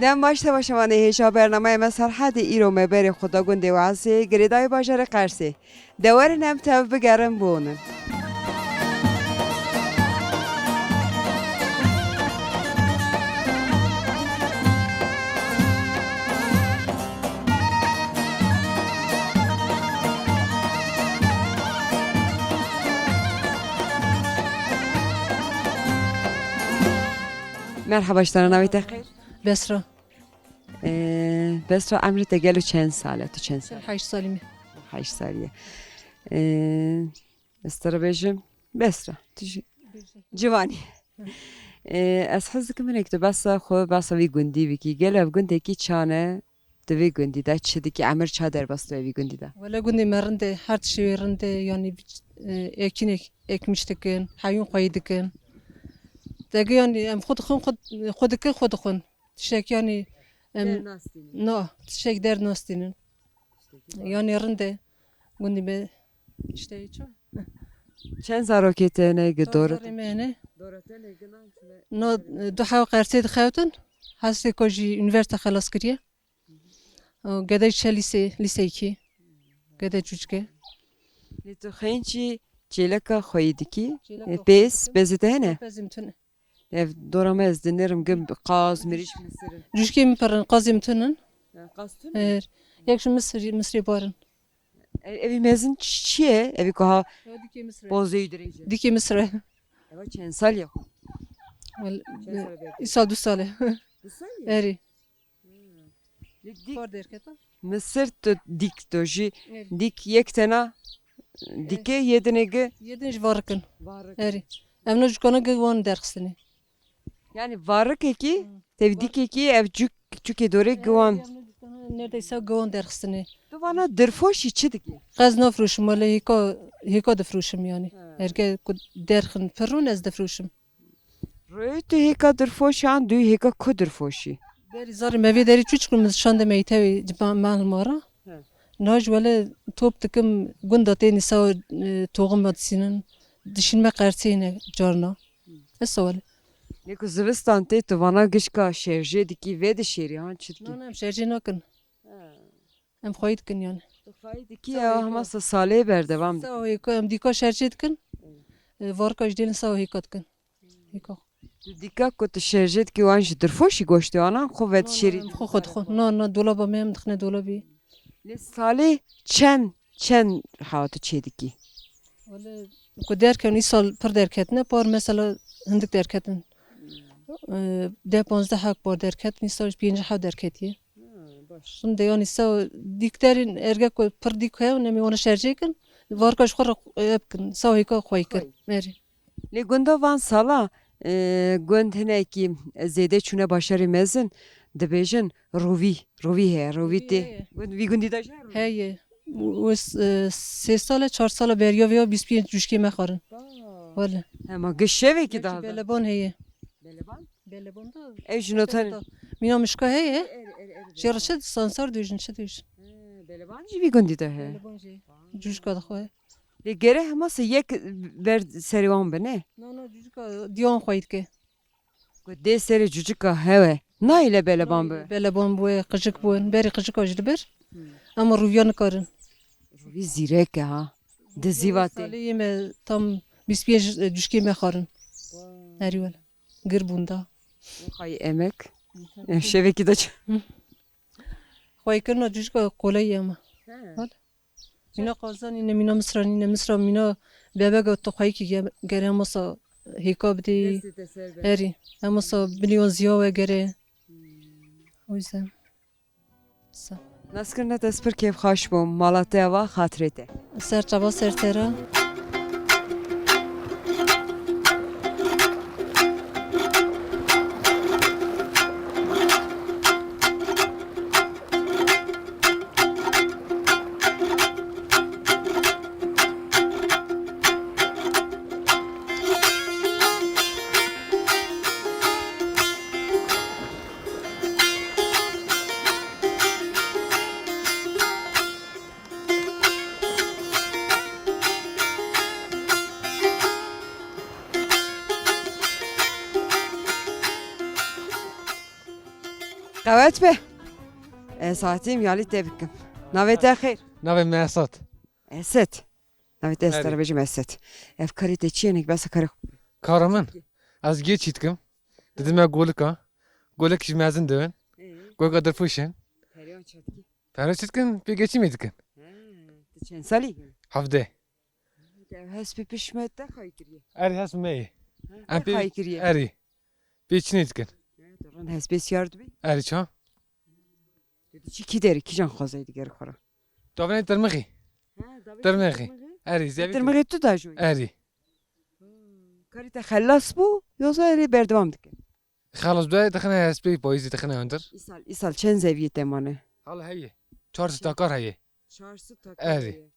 دم باشه باشه من هیچا برنامه ما سرحد ایرو مبر خدا گنده و عسی گریدای باجر قرسی دوار نم تب بگرم بونه مرحبا اشترا نویت خیر بسرا بس رو عمر تگلو چند ساله تو چند سال 8 سالمه 8 سالیه استرا بيجم بسرة تجي جواني از حس که من اکتو بس خو بس وی گندی بکی گله و گنده کی چانه دوی گندی دا چه دی که عمر چه در بس دوی گندی دا ولا قلني مرنده هر شيء رنده يعني اكينك مشتكن حيون قيدكن تاقي يعني ام خود خون تشك يعني نو تشك دار ناستين يعني رنده قلني به اشتي شو چند زاروکیته نه دور گدور مهنه نو دو حاو قرتي دخاوتن هستي كوجي يونيفرسيتي خلاص كريه قدای چه لیسه کی قدای چوچکه تو خینچی چیلکا خویدی کی بیس بزده نه بزمتن ev dorama ez dinlerim güm qaz miriş mısırın جوشکی میپرن قاضی میتونن qaz یکش مصری بارن evi mezun çiye evi koha دیکی مصر bozuyu derece دیکی مصر eva çen sal ya سال 2 ساله اری dik بار درکتا Mısır to dik doji dik yek tena dike yedinege یدنش وارکن varık اری امنا جکانه گوان درخستنی yani varık eki tev dik eki ev cük dore güvan neredeyse گوان درخستنی tu bana dırfoş içi ki غاز نفروشم ولی هیکا دفروشم yani erge درخن فرون از دفروشم Röy tu heka dırfoş an duy heka ku dırfoşi داری زاری موی داری چوچکم شانده میتوی جبان مارا ناج ولی توپ تکم گنده نیسا توغم بدسینن دشین ما قرصینه جارنا السؤال Neko zivistan te tu bana gişka şerje diki ve de şeri han çit ki نه هم شرجی نکن هم خواهید کن yani tu xaydi ki ya ama sale ber devam سو هیکا هم دیکا شرجی کن وارکاش دیلن سو هیکات کن هیکا tu dika ku tu şerje ki wan ji dırfoşi goştu anan xo ve şeri خود نه نه دولابا میم دخنه دولابی ne sale çen hatı çediki ولی کو درکن این سال پر درکتنه پر مثلا هندک درکتن ده 15 حق پر درکت نیستش 5 حق درکتیه Şimdi yani sağ dikterin erge ko per dik he ne mi ona şercekin varkaş xor yapkın sağ hika khoykın meri Le gunda van sala gund hene ki zede çune başarı mezin debejin rovi he rovi te gund vi gundi da jar heye و 3 سال 4 سال بریا و 25 جوشکی مخارن ولی ama gışeve ki daha da بلبان هيه Beleban بلبان دا ev jinotan مینا مشکا هيه جرشد سانسار دوجن چه دوجن Beleban ji gundi da he بلبان جي جوشکا دا خواه le gere hemas yek ver serivan be ne نه نه جوشکا دیان خواهید که de seri cucuka heve na ile beleban be بلبان بوه قجک بوه بری قجک آجر بر اما رویان کارن rovi zirek ha de zivate سالی me tam 25 جوشکی مخارن هری ولی گر بوندا hay emek şeveki da خواهی کرنا جوشکا قولایی اما مینا قازان اینه مینا مصران اینه مصر مینا بابا تو خواهی که گره همسا هیکا بدی هری همسا بلیون زیا و گره اویزم Naskirne tespir kev xaş bom malate ava xatirete سر چبا سر ترا قوت به ساعتیم یالی تبکم نویت خیر نوی محسات است نویت استر بجم است افکاری ته چیه نک بس کار کارمن از گیت چیتکم dedim ya golek işmezin dön gol kadar fuşun para çitkin bir geçimeydik چند سالی hafde هست پیشمت خواهی کریه eri has meyi خواهی کریه eri bir içineydik دوران هست بسیار دوی eri çan چی کی داری کی جان خوازه دیگر خورا davranı tırmığı tırmığı eri zevi ترمغی تو دا جوی eri کاری تا خلاص بو یا زایری بردوام دکن خلاص بدأ دخلنا has bir boyzi دخلنا önder ایسال چند زویه تمانه hala heyi çarşı takar heyi شارسو تا eri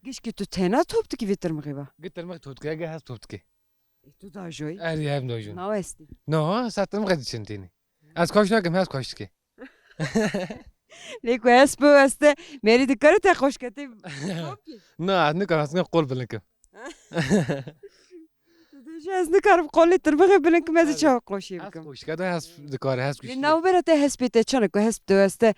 گیش که تو تنها توپتو کی ویترمغی با git tırmığı tutku ya has tutku تو دا جوی eri hem dojun ناو استی no sattım için tini az koşnak has koştuk لیکو هست بو استه میری دکاره تا خوش کتی نه ne karasına kol bilinkim دیجا از نکارم قولی ترمغی بلن که مزی چاو قوشی has بکم koştuk da has dikare has koştuk ناو برات هست بیته چانه که هست دو استه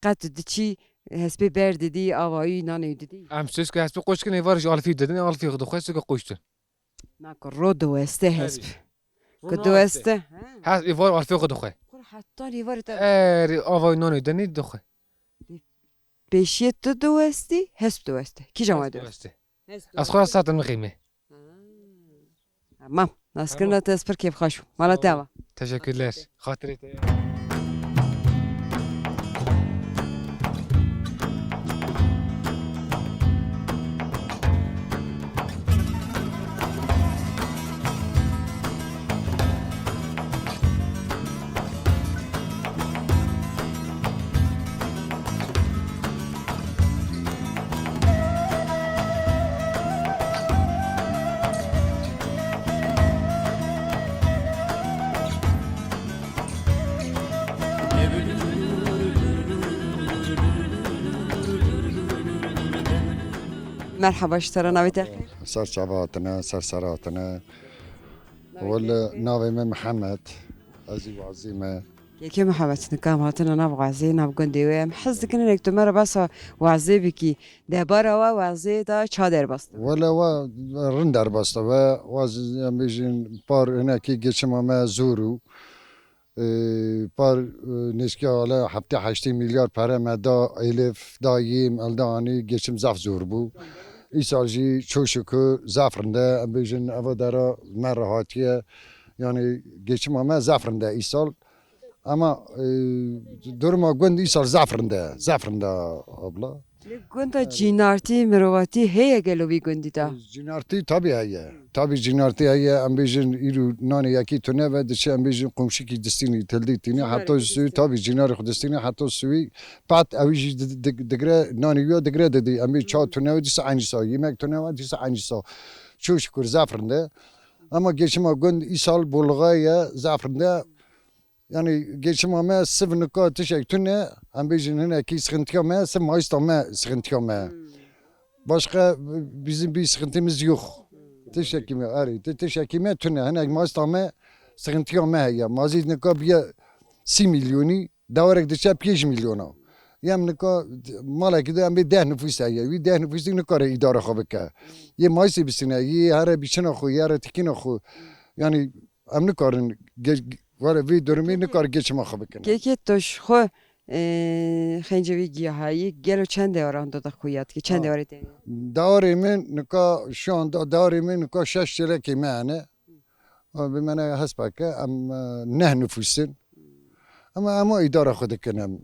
قط دیچی هست بی بر دیدی آوایی نانه دیدی am söz ki has bir koştuk ne var alfi dedin alfi kudu koştuk koştu نکن رو دو استه هست که دو استه has var alfi kudu koy خور حتی لیوار تا eri avay nonu deni dokhe پیشیت تو دو استی هست دو استه کی جامعه دو az khora satın qime تمام ناسکرنا تسپر کیف خوش مالا تاوا teşekkürler hatırı مرحبا اشترى ناويتا سر شباتنا سر سراتنا ولا ناوي من محمد عزيز وعزيمة يكي محمد نكام هاتنا نبغى عزي نبغى نديوه محز كنا نكتب مرة بس وعزي بكي ده بارا وعزي دا چادر بست ولا و رندر بسته و واز بيجين بار هناك geçim ما زورو بار نشكي على حبتي 8 milyar para meda elif daim eldani geçim zaf zor bu İsalji çok şükür zafrında bejin avadara merhatiye yani geçim ama zafrında isal ama durma günd isal zafrında abla كنت جينارتي مرواتي هي قالوا بيقندي دا Cinartı tabii heye. Tabii cinartı heye. Ambejin iru nane yaki tune ve dişe ambejin komşiki destini telditini hatta suyu tabii cinar destini hatta suyu pat avici degre nane yo degre dedi ambe çağ tune ve dişe aynı sa yemek tune ve dişe aynı sa. Çok şükür zafrında. Ama geçim gün isal bulgaya zafrında yani geçim ama sıvınıka teşekkürne ambejin hene sıkıntı ama sim maistama sıkıntı ama. Başka bizim bir sıkıntımız yok. Teşekkürler. Ari, teşekkürler. Tüne. Hani mastame sıkıntı yok ya. Mazid ne kadar bir 6 milyoni, davarek dışa 5 milyona. Yem ne kadar malaki de bir 10 nüfus ya. Bir 10 nüfus ne kadar idare kabul. Ye maisi bisine. Ye her bir çene xo, ye tekin xo. Yani am ne kadar var bir durumu ne kadar geçme kabul. كيكي توش خو خنجوي گیاهایی گلو چند دوران داده خویات که چند دوره تانی Davarimin nika şu anda davarimin nika 6 çelek imane. Ve bana hasbaka am ne nüfusun. Ama idare xudikenem.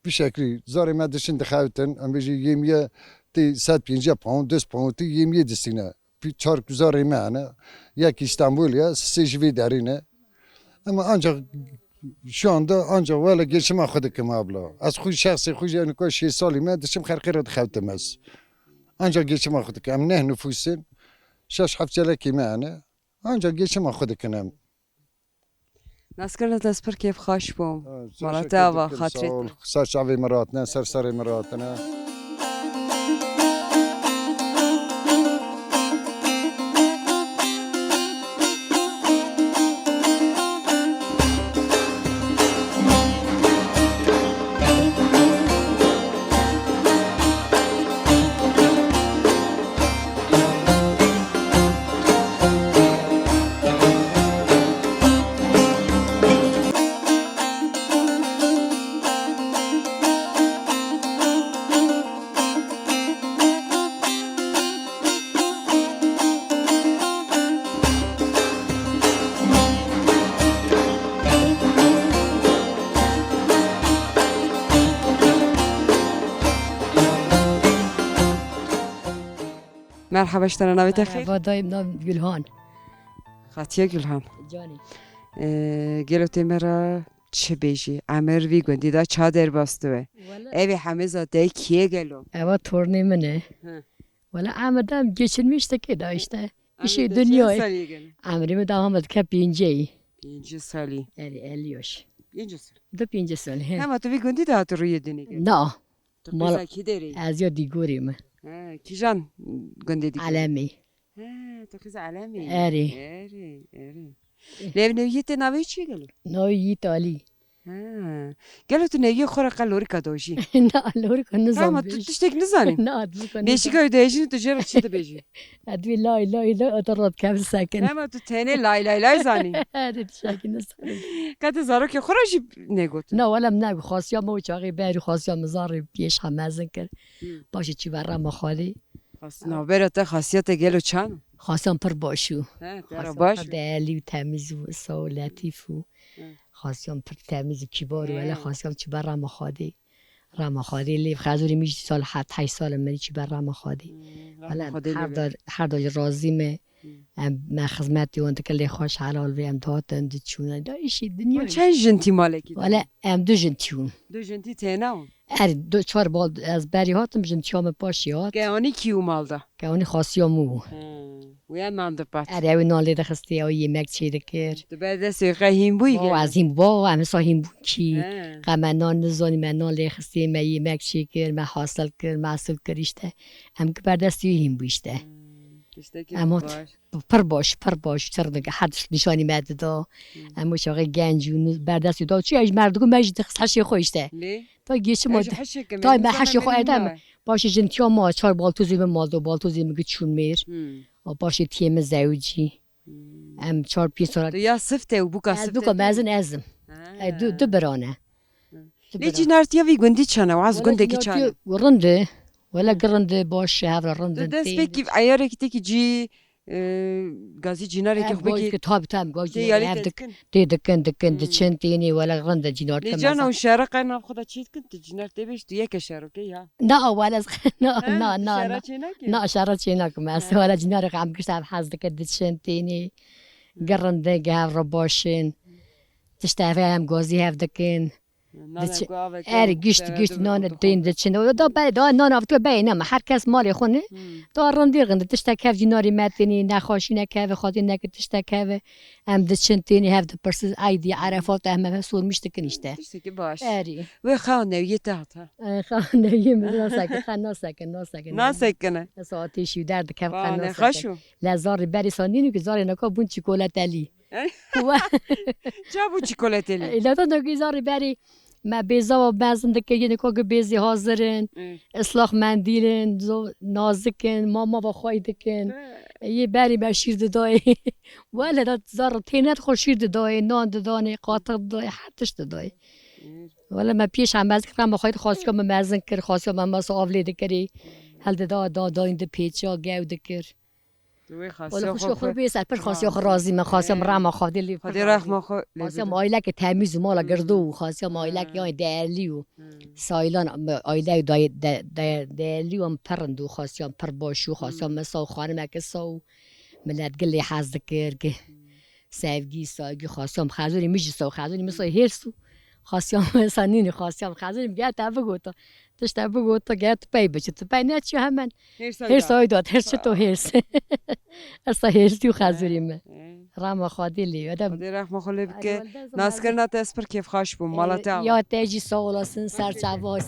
Bir şekli zari medişin dexavten am beji yemiye ti 150 pound 2 pound ti yemiye disine. Bir çark zari imane. Yak İstanbul ya sejvi derine. Ama ancak şu anda ancak valla geçim akıdıkım abla. Az kuy şahsi kuy yani kuy şey salime dişim xerqira dxavtemez. Ancak geçim akıdık. Em ne nüfusun. Şaş hafçelek imane. Ancak geçim akıdıkım. ناسکرنا تسپر کیف خوش بوم مالا تاوا خاطرت Saç avi meratına, serseri meratına. مرحبا اشترا نویت خیر و دایم نام گلهان خاطیه گلهان جانی گلو تیمرا چه بیجی عمر وی گندی دا چادر باستوه اوی همه زاده کیه گلو اوا تورنی منه ها. ولی عمدم geçirmişti ki da işte işi چند dünyayı سالی گلو عمرimi devam edip hep binceyi 5 سالی 50 yaş 5 سال da bince sene he همه تو وی گندی دا تو روی دنی گلو na تو مال- قیزا کی داری az ya digorیم کی جان گندی دی علمی تو قیزا علمی اری اری لیو نویت نوی چی گلو نوی تالی گلو تو نوی خوره قلوری کدوشی na lor kan همه nizam تو تشتک نزانی na adlı kan بیشی که دیجی تو جرا چی تو بیجی advi lay atarad kevl sakin همه تو تنه لای لای لای زانی hadi sakin nasıl کت زارو که خورشی نگوت نه ولم نگو خاصیا مو چاقی بری خاصیا مزاری پیش هم مزن کرد باشه چی برا ما خالی نه برات خاصیت گلو چند خواستم پر باشو ترا خواستم باش پر دلی و تمیز و سو لطیف و خواستم پر تمیز و کیبار ولی خواستم چی بر رما خادی رما خادی لیف خزوری میشه سال 8 سال منی چی بر رما خادی ولی هر دار راضیمه من خدمتی اون که خوش حلال ویم دادن چونه دا ایشی دنیا چند جنتی مالکی ولی ام دو جنتیون دو جنتی تنه ار دو چهار بال از بری هاتم جنتیام پاشیات گهانی کیو مالدا که اونی خاصیامو ویا نام دپات ار اوی نالی دخستی او yemek چیده کرد تو بعد سیقه هیم بوی با از این با همه ساهیم بود کی من نان نزانی من نان لیخستی من yemek چی کرد من حاصل کرد محصول کرد اشته هم که بردستی هیم بویشته اما پر باش چرا دیگه حدش نشانی مده دا اما شاقه گنجون بردستی دا چی اج مردگو مجی تخصشی خوشته تا گیش ماده تا من حشی خو ادم باشه جنتیا ما چهار بالتوزی به مال دو بالتوزی میگه چون میر و باشه تیم زوجی ام چهار پیسورا تو یا سفته و بوکا از سفته دوکا مازن ازم دو برانه لیجی نارتیا وی گندی چنه و از گنده کی چنه رنده ولا گرنده باشه هفر رنده دست بکی ایاره کی تکی جی گازی جیناره که خوبه که کی تاب گاز دی یالی هفدک تکن دکن دچن تینی ولا رنده جنار لیجان او شهر قینا خدا چیت کن تو جینار تبیش تو یک شهر کی یا نه اول از نه چینا کی نه اشاره چینا که ماست ولا جنار قام کشتم حز دک دچن تینی گرنده گاور باشین تشتافه هم گازی هفدکن گشت نان دین دچن دا با دا نان افتو بینه ما هر کس مال خونه دا رندی گند تشتکف جناری متنی نخاشی نکه خاطی نکه تشتکه هم دچن تینی هفت پرسز ایدی عرفات هم مسئول میشته کنیشته تشتکی باش اری و خان نویه تحت خانه یم ناسکنه ساعتشی درد کف خانه خانه خشو لزار بری سانینو که زار نکا بون چیکولاتلی چه بو چیکولاتلی ایلا تا نگی زار بری ما بیزا و بازم دکه یه نکا که بیزی حاضرن اصلاح مندیلن نازکن ماما و خواهی دکن یه بری با شیر دای ولی دا زار تینت خور شیر دای نان دای قاطر دای حتش دای ولی ما پیش هم باز کردم با خواهی خواست که من مزن کرد خواست که من ماسا آولیده کردی هل دا این ده پیچا گاو دکر ولی خوشی خور بیست پر خواستم رازی من خواستم رام خواهدی لی خدای رحم خو خواستم آیله که تمیز مالا گردو خواستم آیله که یای دلی و سایلان آیله دلی و پرندو خواستم پر باشو خواستم مسا خانم که سو ملت گلی حز دکر که سایگی سایگی خواستم خازوری میشه سو خازوری مسا هرسو خواستم سنینی خواستم خازوری میگه تا تشتا بگو تا گت پی بچه تو پی نه چی همین هرس های داد هرس تو هرس اصلا هرس دیو خزوریم رام خادی لی خدای رحم خو لبکه ناس کرنا تسپر کیف خاش بو مالتا یا تیجی سوالاسن سرچاوا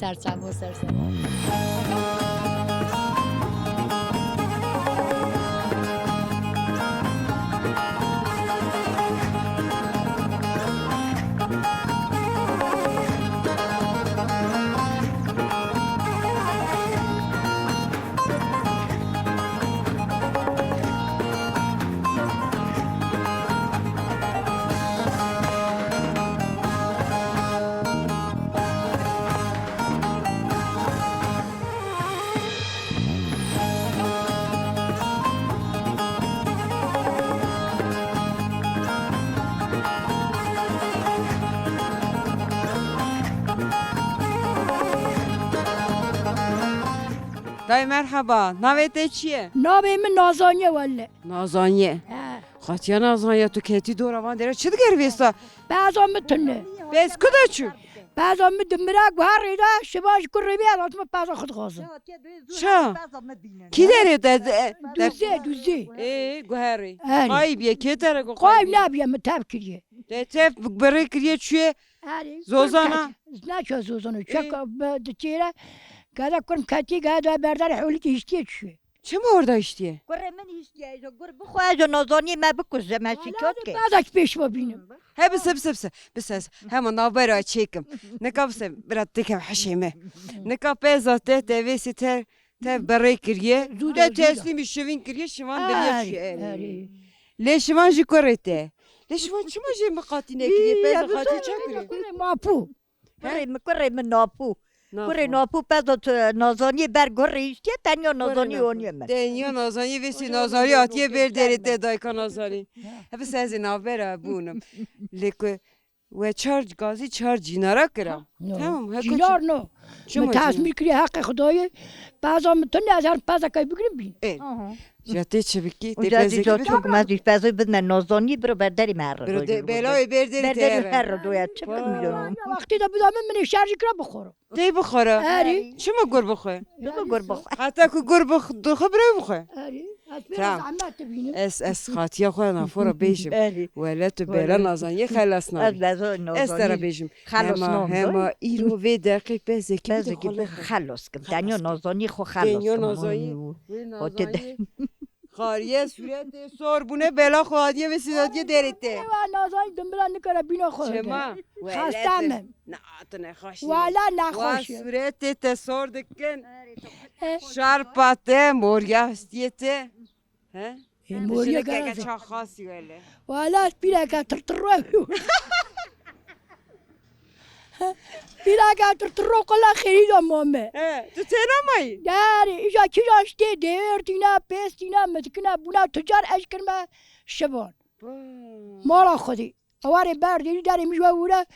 دای مرحبا نویته چیه؟ نابه من نازانیه ولی نازانیه خاطیا نازانیه تو کتی دوروان داره چی دیگر بیستا؟ بعضا متنه بیس کدا چو؟ بعضا مدمرک و هر ایده شباش کره بیاد آتما بعضا خود خواسته چا؟ کی داره دوزه ای گوهری آره. قایب یه که داره گو قایم نبیه متب کریه تف برای کریه چیه؟ زوزانا؟ نه چه زوزانا چه چیره گادا کنم کتی گادا بردار حولی که اشتیه چیه چه مورد اشتیه؟ گره من هیچ گر بخواه جو نازانی ما بکشه من شکات که بعدش پیش ببینم هی بس همون نابرا چیکم نکا بس برات تکم حشیمه نکا پیزا ته ویسی ته برای کریه ته تسلیمی شوین کریه شمان بریه چیه لیشمان جی کرته لیشمان چما جی مقاطی نکریه پیزا خاطی چه کریه؟ ماپو گره من ناپو گره ناپو پس نازانی بر گره ایشتیه تنیا نازانی اونیه من دنیا نازانی ویسی نازانی آتیه برداری ته دایکا نازانی بس از نابرا بونم لیکو و چارج گازی چارج جینارا کرم تمام جینار نو تصمیم کری حق خدای بعضا متنه از هر پزا که بگیریم بین جاتی چه بکی اونجا از اینجا چون که من از پس بدن نازانی برو برداری مرد بلای برداری برداری تهره مرد دوید چه بکنم وقتی دا بدامه من شرجی کرا بخورم دی بخوره آره. چه ما گر بخواه گر بخواه حتی که گر بخواه برای بخواه آره از تمام. زحمت بینم اس خاطیا خواه نفورا بیشم ولی تو بیلا نازانی خلاص از نبی لحظه اس ترا نازانی بیشم خلاص نام هما ایرو وی دقیق بزه که بعضی بیده که خاله خلاص کن دنیا نازانی خو خلاص دنیا کن نازانی نازانی خاریه صورت سربونه بلا خواهدیه و سیدادیه دریته نازانی دنبلا نکره بینا خورده چما خستمم نه تو نخواشی والا و نخوشه صورت تسور دکن شرپاته موریاستیته ها موریا که گرازه چا خاصی ولی والا بیره که ترتروه بیره که ترتروه کلا خیلی مامه تو تینا مایی داری ایجا کی جاشته دیرتینا پیستینا متکنا بونا تجار اشکرما شبان مالا خودی اواری بردی داری میجوا وره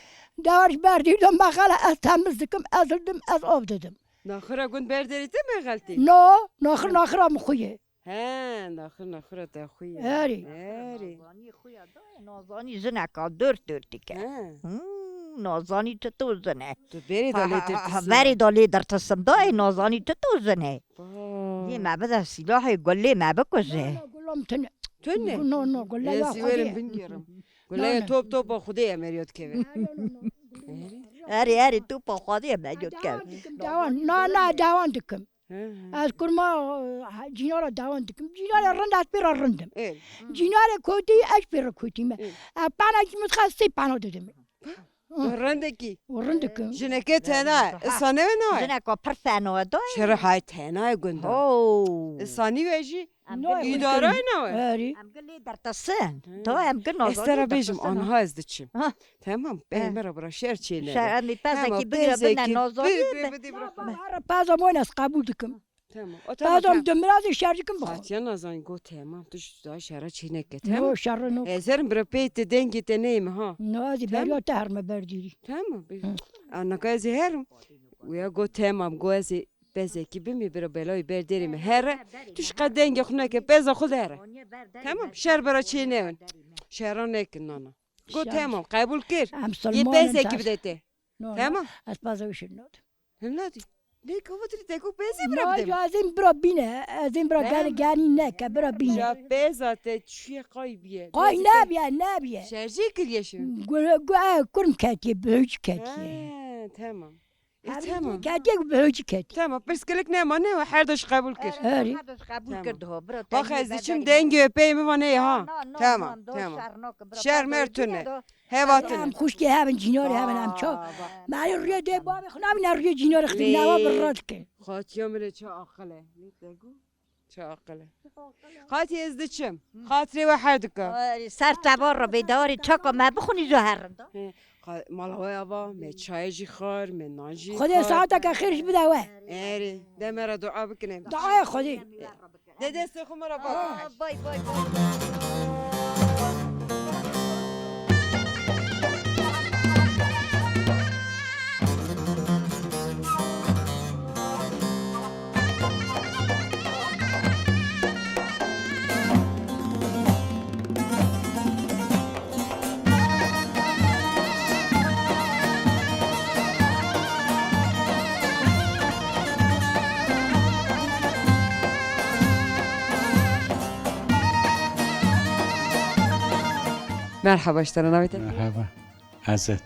دارش بردی دم بخاله از تمیز دکم از دم از آب دادم ناخرا گون برداریته می غلطی نه ناخر هم خویه ها ناخر تا خویه آری نازانی زنکا دور که نازانی تو زنه تو بری دالی ترتسم وری دالی در تسم دای نازانی تو زنه یه معبد سلاح گله معبد کشه گلم تنه تو نه نه گله یا سیورم خودی بنگیرم گله توپ با خودی امیریت که اری تو پا خواهی مجد کرد دوان نه دوان دکم از کرما جینار دوان دکم جینار رند از پیرا رندم جینار کوتی اش پیرا کوتی من پانا کی متخصصی پانا دادم رندگی رندکم جنکه تنه اسانه و نه زنکا پر فنو دای چرا های تنه گنده اسانی ویجی ایداره نه آری ام گلی در تسن تو ام گل نازانی استرا بیشم آنها از دچم تمام به مرا برا شعر چینه شرمی پس کی بگیره بدن نازانی هر پازا موین از قبول دکم تمام پازم دمراز شرجکم بخور خاطیا نازانی گو تمام تو دا شعر چینه که نو تمام شر نو ازرم برا پیت دنگی تنیم ها نو از بریا تهرم بردیری تمام انا که از هرم ویا گو تمام گو از بزه کی بمی برا بلای بردیریم هره توش قد دنگ خونه که بزا خود هره تمام شعر برا چینه شعران نکن نانا گو تمام قبول کر یه بزه کی بدته تمام از پازا وشنود هم نادی لیک هو تری تکو بزه نه برا جو بدم از این برا بینه از این برا گانی نه که برا بینه شا بزه ته چی قایبیه قای نبیه شرجی کریشو کرم کتیه بهج کتیه تمام تمام کتیه بهج کتیه تمام بس کلک نه و هر دوش قبول کر آری قبول کرد ها برو باخ از چیم دنگی پی میمانه ها تمام شهر مرتونه هواتونه هم خوش که هم جیناری هم چا ماری روی ده بابی خونم نه روی جیناری خدی نوا برات که خاطی امره چه عاقله چه عاقله خاطی از دچم خاطری و هر دکا سر تبار رو بیداری چاکا ما بخونی جو هرندا مالوی آبا می چای جی خور می ناجی خدای ساعتا که خیرش بده و ایری دمرا دعا بکنیم دعای خدی ده دست خو مرا با بای بای Merhaba اشترا نویت مرحبا عزت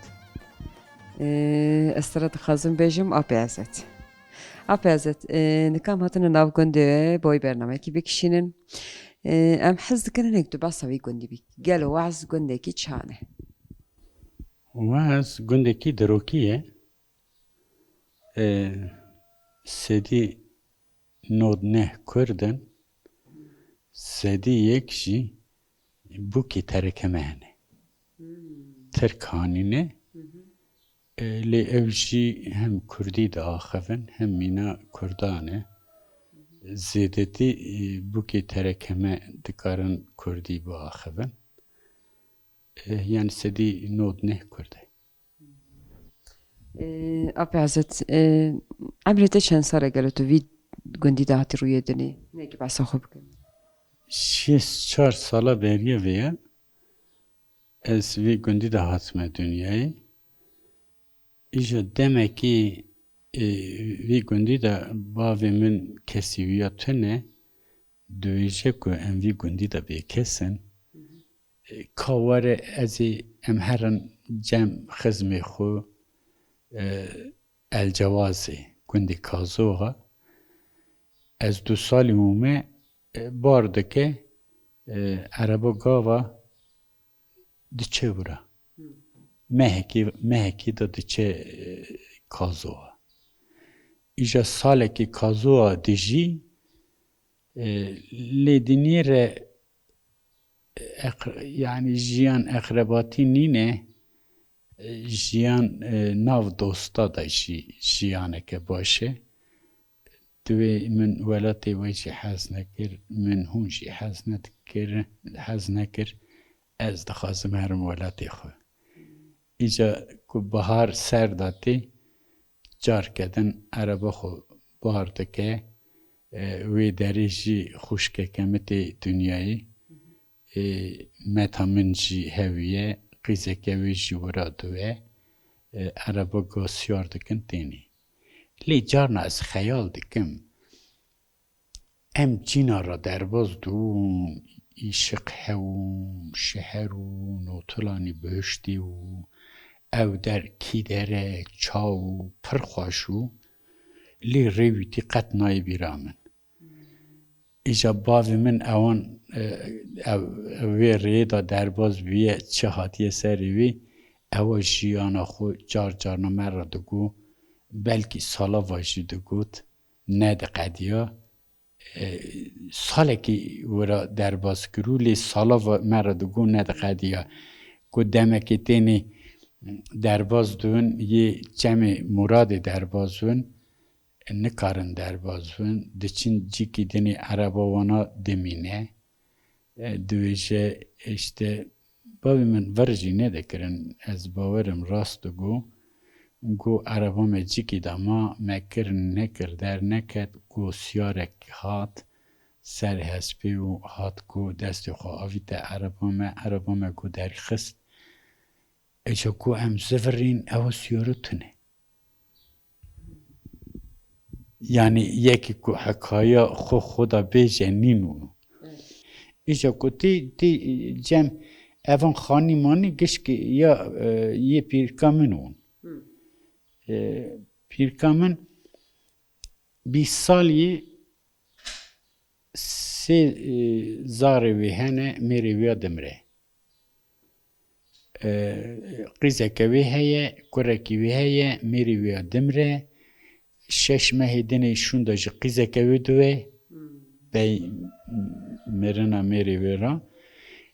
استرات خازم بیجم آب عزت آب عزت نکام هاتن ناو گنده بای برنامه کی بکشینن ام حز کنن اکتو باسوی گندی بی گل وعز گنده کی چانه واز گندکی دروکیه سدی نود نه کردن سدی یک جی بوکی ترکمهنه ترکانینه لی اوجی هم کردی دا آخفن هم مینا کردانه زیدتی بوکی ترکمه دکارن کردی با آخفن yani sedi nod ne kurdu. آب عزت عمرته چند ساله گلو تو وی گندی دهاتی روی دنی نه کی باسا خوب کن 6-4 sala beriye veya ez vi gündi de hatme dünyayı. İşte demek ki vi gündi de bavimin kesiviyatı ne dövecek ko en vi gündi de bir kesin. Kavare ezi em heran cem xizmi xu el cevazi gündi kazoğa ez 2 sali mume bardake araba gava diçe vura. Meheki da diçe kazoğa. İja saleki kazoğa diji ledinire yani jiyan akrabati nine jiyan nav dosta da jiyaneke başı دوی من ولاتی ویچی حز نکر من هونشی حز نکر از دخوازم هرم ولاتی خو ایجا که بهار سر داتی جار کدن عربا خو بهار دکه وی دریجی خوشکه کمتی دنیایی متا من جی هویه قیزه که وی جی ورا دوه عربا گاسیار دکن تینی لی جارنا از خیال دکم ام جینا را درباز دون ایشق هون شهرون و طلانی بهشتی و او در کیدره چاو پرخواشو لی ریویتی قط نای بیرامن ایجا باوی من اوان اوی ریدا درباز بیه چه هاتیه سری وی او جیانا خو جار جارنا مرا دگو belki sala vajide gut ne de qadiya saleki wera derbas kuru li sala mera de gu ne de qadiya ku demek teni derbaz dun ye cemi murad derbazun ne karın derbazun diçin ciki deni araba wana demine duyje işte bavimin verji ne de kirin ez baverim rast gu گو عربا مجیکی داما مکر نکر در نکد گو سیارک هات سر هسپی و هات گو دست خو آویت عربا ما گو در خست ایشا گو ام زفرین او سیارو تنه یعنی یکی گو حکایا خو خدا بیجه نینو ایشا گو تی جم اوان خانی مانی گشکی یا یه پیرکامنون پیرکامن 20 سالی سه زاره وی هنه میری ویا دمره قیزه که وی هیه کره که وی هیه میری ویا دمره 6 ماهی دنه شونده جه قیزه که وی دوه بی مرنا میری وی را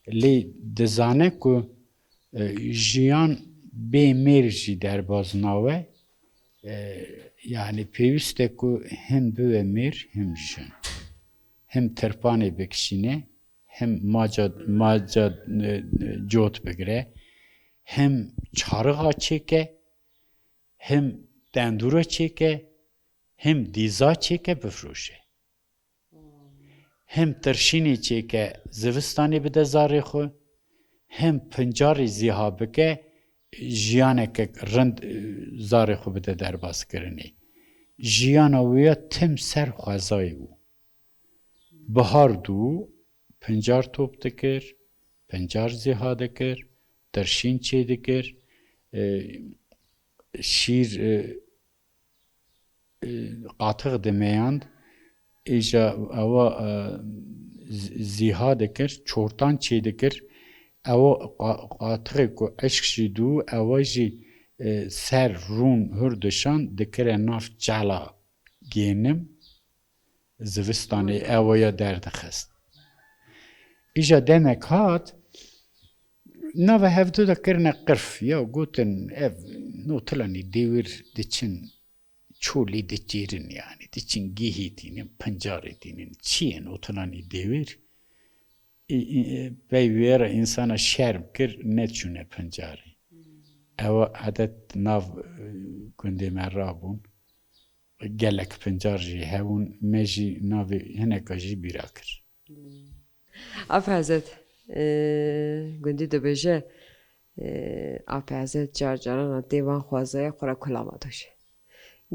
لی دزانه که جیان بی میر جی در بازناوه yani peyviste ku hem bu emir hem jin hem terpane bekşine hem maca jot begre hem çarığa çeke hem dendura çeke hem diza çeke bifroşe hem terşini çeke zivistani bide zarı xo hem pencari ziha beke جیانه که رند زاری خوب ده در باز کرنی جیانه ویا تم سر خوازای و بهار دو 50 توپ دکر 50 زیها دکر ترشین چه دکر شیر قاطق دمیاند ایجا اوا زیها دکر چورتان چه دکر اوا قاطق کو عشق شدو اوا جی سر رون هردشان دکر ناف جلا گینم زوستانی اویا درد خست ایجا دمک هات نوه هفدو دا کرنه قرف یا گوتن اف نوتلانی دیور دیچن چولی دیچیرن yani دیچن گیهی تینن پنجاری تینن چیه نوتلانی دیور بی ویرا انسانا شرم کر نچونه پنجاری او عدد ناو گنده مرابون گلک پنجار جی هون مجی ناوی هنکا جی بیرا کر اف حضرت گندی دو بجه اف حضرت جار جاران دیوان خوازه خورا کلاما داشه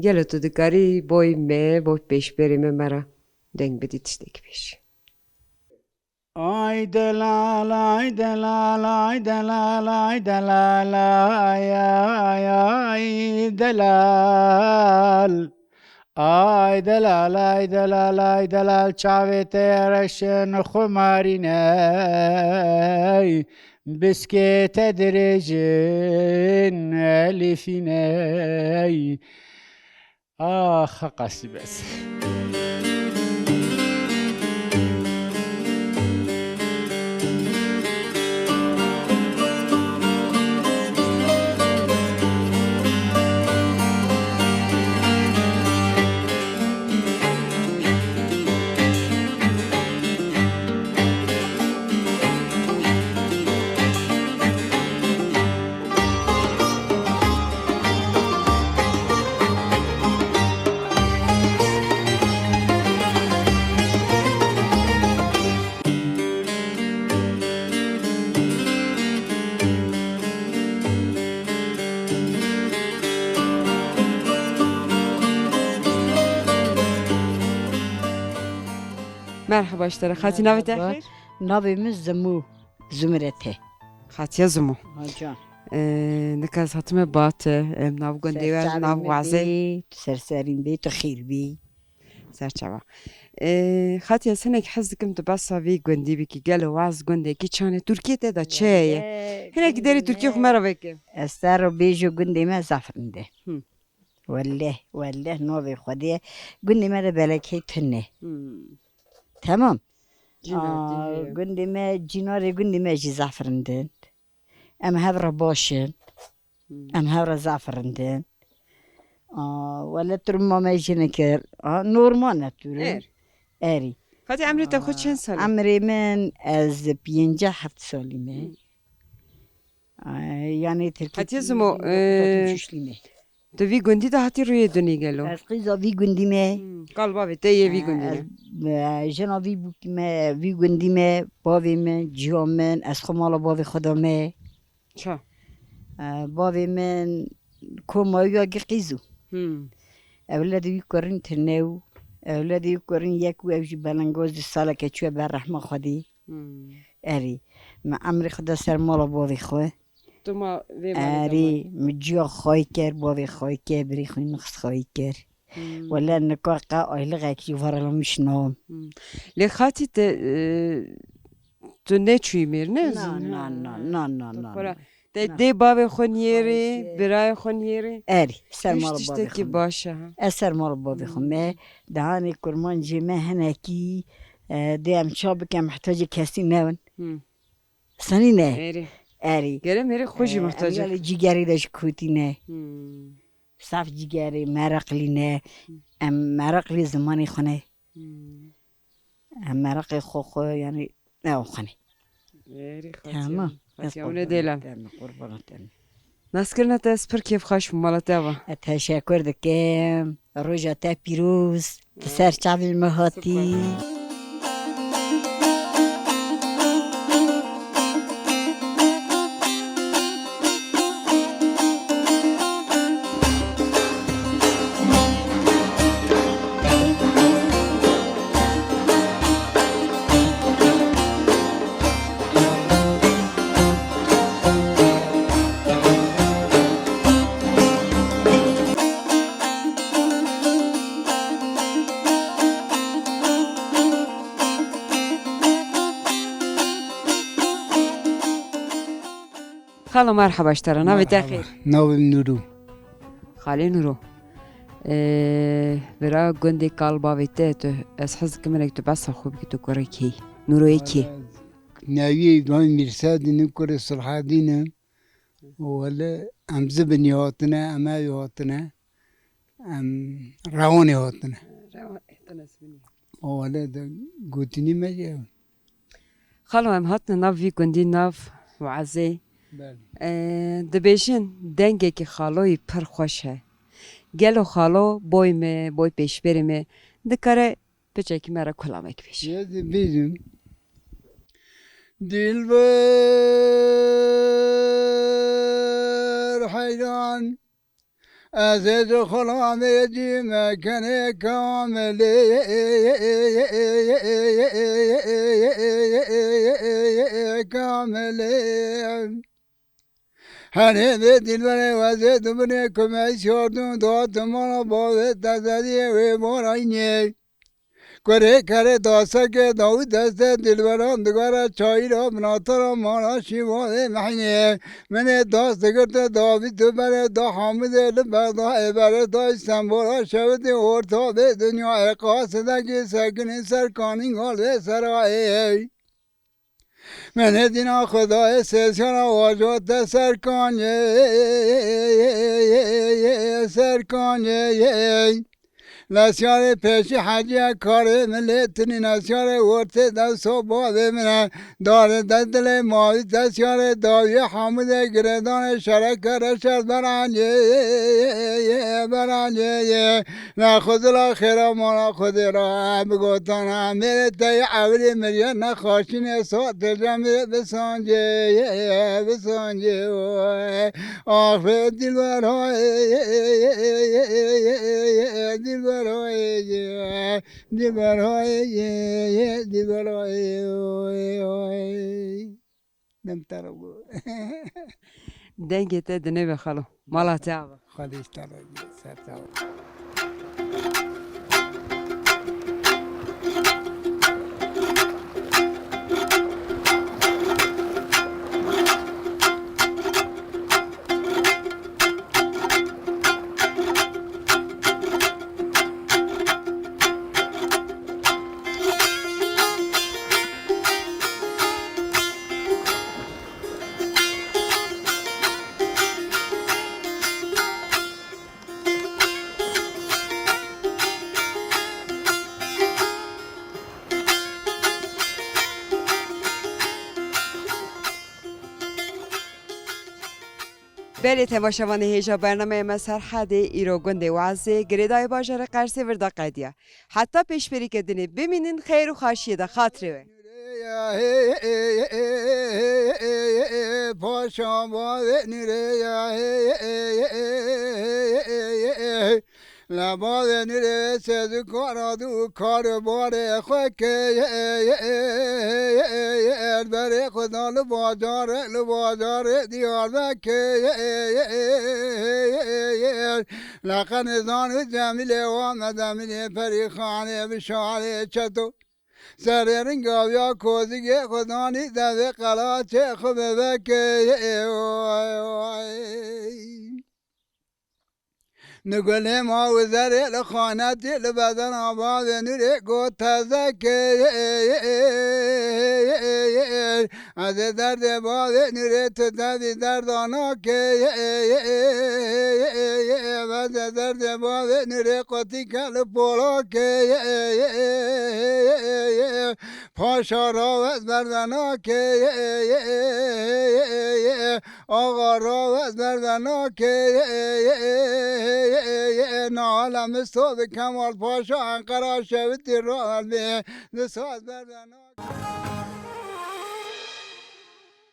گلو تو دکاری بای مه بای پیش بریم مرا دنگ بدی تشتک پیش Ay delal, ay delal, ay delal, ay delal, ay ay ay delal. Ay delal, ay delal, ay delal, çavete reşen xumarine. Biskete direcin elifine. Ah kasibes. مرحبا اشتره خاطی نوی تخیر نابimiz زمو زمرته خاطی زمو هاجان نکاز حتمه باته ناو گنده و ناو وعزه سرسرین بی تو خیر بی سرچوا خاطی سنك حزكم تبصا في گندی بکی گل وعز گنده کی چانه ترکیه دا چه هناك داری ترکیه خو مرا بکه استر رو بیجو گندی ما زفرنده والله نوبي خديه قلني ماذا بالك هي تنه تمام قلني ما جيناري قلني ما جي زعفرندن ام هذا باشن ام هذا زعفرندن ولا ترمى ما يجي نكر نورمال نتوري اري خاطي عمري تاخد چند سال عمري من از 57 سالي من يعني تلك خاطي زمو تو وی گندی دا هاتی روی دنی گلو از قیزا وی گندی مه قلبا وی تیه وی گندی جنا وی بوکی مه وی گندی مه باوی من جیام من از خمالا باوی خدا مه چا باوی من کومایی اگه قیزو اولادی وی کرن تنو اولادی وی کرن یک و اوجی بلنگاز ساله که چوه بر رحمه خودی اری ما عمری خدا سر مالا باوی خواه اری مجیا خواهی کر باوی خواهی کر بری خوی نخص خواهی کر ولا نکاح قا آیل غاکی وارلا میشنام لخاطی تو نچوی میر نه نه دی باوی خونیری برای خونیری اری سر مال باوی کی باشه سر مال باوی خونه دهانی کرمان جمع هنکی دیم چاب که محتاج کسی نون سنی نه اری گره میره خوشی محتاجه امیال جیگری داشت کوتی نه صف جیگری مرقلی نه مرقلی زمانی خونه مرق خو یعنی نه خونه تمام خاطیونه دیلم نسکرنا تا اسپر کیف خواش مالته و تشکر دکم روزا تا پیروز سر چاویل مهاتی خاله مرحبا اشترا ناوی خیر ناو نورو خاله نورو برا گندی کال باویته تو از حز کمرک تو بس خوب که تو کره کی نورو کی ناوی دوان میرساد نکره صلح دینه ولا ام زبنی هاتنه اما هاتنه ام روانی هاتنه ولا گوتنی مجه خاله هم هاتن ناوی گندی ناو وعزی دبیشن دنگه که خالوی پر خوشه گلو خالو بوی پیش بریمه دکاره بچه مرا کلامک پیش بیزم دلبر حیران عزیز خلام جی مکن کاملی کاملی هنه به دلبر وزه دبنه کمی شردون داد مانا باوه تزدیه و مارaynه کره کره داسته که داوی دسته دلبران دگاره چایی را مناطر مانا شیوانه محینه من داست کرده داوی تو بره دا حامده لبه دا عبره دا استنبولا شوده ارتا به دنیا اقاسده که سکنی سرکانی گاله سرائه من دینا خدای سلسان واجات سرکانیه نسیار پیشی حجی کاره ملیتنی نسیار ورته دستو باده منه داره دل ماوی دستیار داوی حامده گردان شرک رشد برانجه نه خود را خیره مانا خود را بگوتانا میره تای عولی مریه نخواشین سات جمعه بسانجه آخر دلبرهای نمترو دنگه ته دنه بخالو مالا تعبا خالیش ترو سرتاو بله تماشاوان هیجا برنامه ما سرحد ایرو گنده وعزه گریدای باجر قرصه وردا قدیه حتی پیش بری کدنی ببینین خیر و خاشیه ده خاطره پاشا باده نیره لباده نیره سزو کارادو کار باره خوکه بره خدا لباجار دیار بکه لقن زانو جمیله و مدمیله پری خانه بشاره چطور سر رنگاویا کوزیگه خدانی دوه قلاچه خوبه بکه نگله ما وزره لخانتی لبدن آباد نوره گو تزکه از درد باد نوره تو دوی دردانا که از درد باد نوره قطی کل پولا که پاشا راوز بردنا که آقا راوز بردنا که نالم صبح کمال پاشا انقرا شویدی راه به نساز بردنا